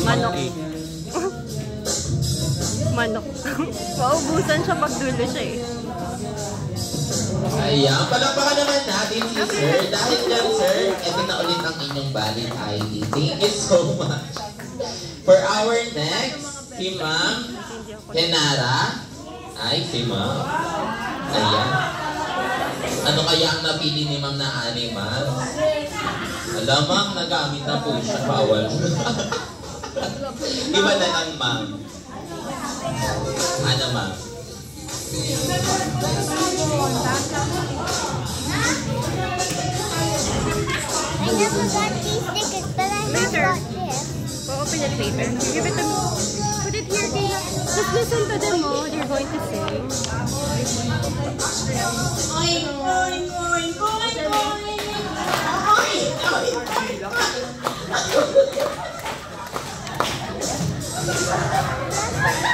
Manok. Manok. Maubusan siya pag dulo siya eh. Ayan, palakpakan naman natin si Sir. Dahil dyan, Sir, ito na ulit ang inyong valid ID. Thank you so much. For our next, si Ma'am Kenara. Ay, si Ma'am. Ayan. Ano kaya ang napili ni Ma'am na animal? Alamang nagamit na po siya. Bawal. Iba na lang, Ma'am. Ano, Ma'am? I never got these tickets, but I have got this. We'll open it later. Give it to me. Put it here, Kayla. Just listen to them, oh. They're going to sing. Oink, oink, oink, oink, oink. Oink, oink,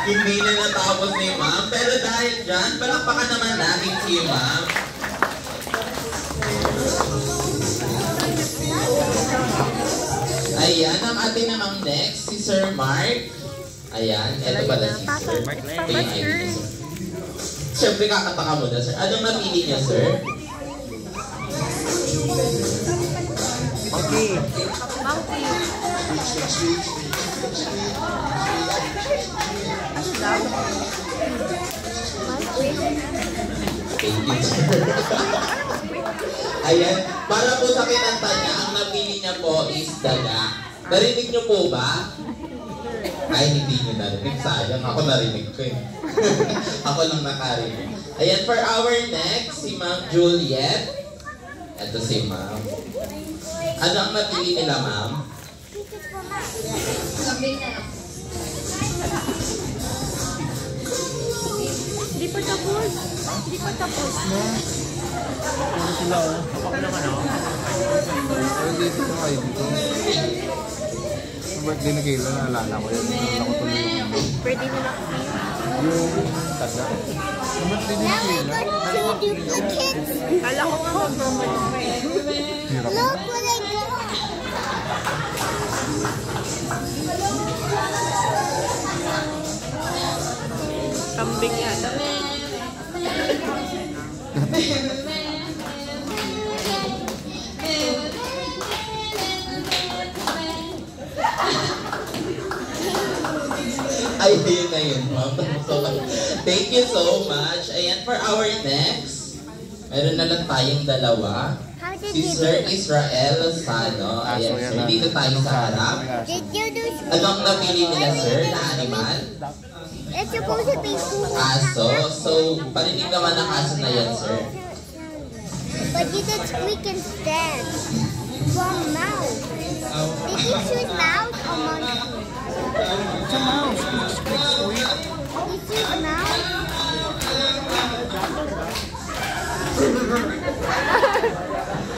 Hindi na natapos ni Ma'am. Pero dahil dyan, palakpakan naman natin si Ma'am. Ayan, ang ating namang next, si Sir Mark. Ayan, eto pala si Sir Mark. Siyempre kakanta ka muna, Sir. Anong napili niya, Sir? Monkey. Monkey. Thank you, Sir. Ayan, para po sa kinanta niya, ang napili niya po is daga. Narinig niyo po ba? Ay, hindi niyo narinig. Sayang, ako narinig ko eh. Ako lang nakarinig. Ayan, for our next, si Ma'am Juliet. Ito si Ma'am. Ano ang napili nila, Ma'am? Hindi pa tapos. Hindi pa tapos. Ano sila oh? Kapag naman oh. Pero dito ko kayo dito. Yung birthday na Kayla, naalala ko yun. Naalala ko tuloy yung Birthday nila kasi. yung taga. Yung birthday na Kayla. two duplicates. Kala ko nga mag-normal pa eh. Look what I got. Kambing yata. Ay, yun na yun, Ma'am. Thank you so much. Ayan, for our next, meron na lang tayong dalawa. Si Sir Israel Lozano. Ayan, sir. Dito tayo sa harap. Did you do Anong napili nila, sir, na animal? It's supposed to be food. Aso. So, parinig naman ang aso na yan, sir. But you did squeak instead. From mouse. Did you choose mouse or monkey? It's a mouse. Squeak, squeak. You choose mouse?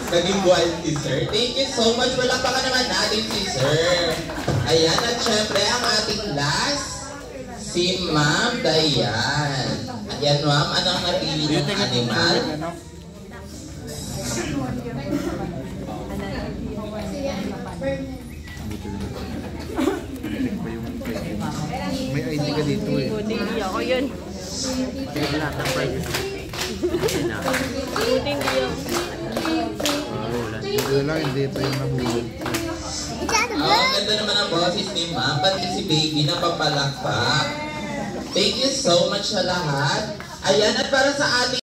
Naging buwan si sir. Thank you so much. Palakpakan naman natin si sir. Ayan, at syempre ang ating last, si Ma'am Dayan. Ayan, Ma'am, anong napili niyong animal? May ID ka dito eh. Hindi ako yun. Kaya lahat ng prizes. Buti hindi ako. Ito lang, hindi ito yung nabulog. Is that a Oh, bird? ganda naman ang boses ni Ma'am. Pati si baby na papalakpak. Thank you so much sa lahat. Ayan, at para sa ating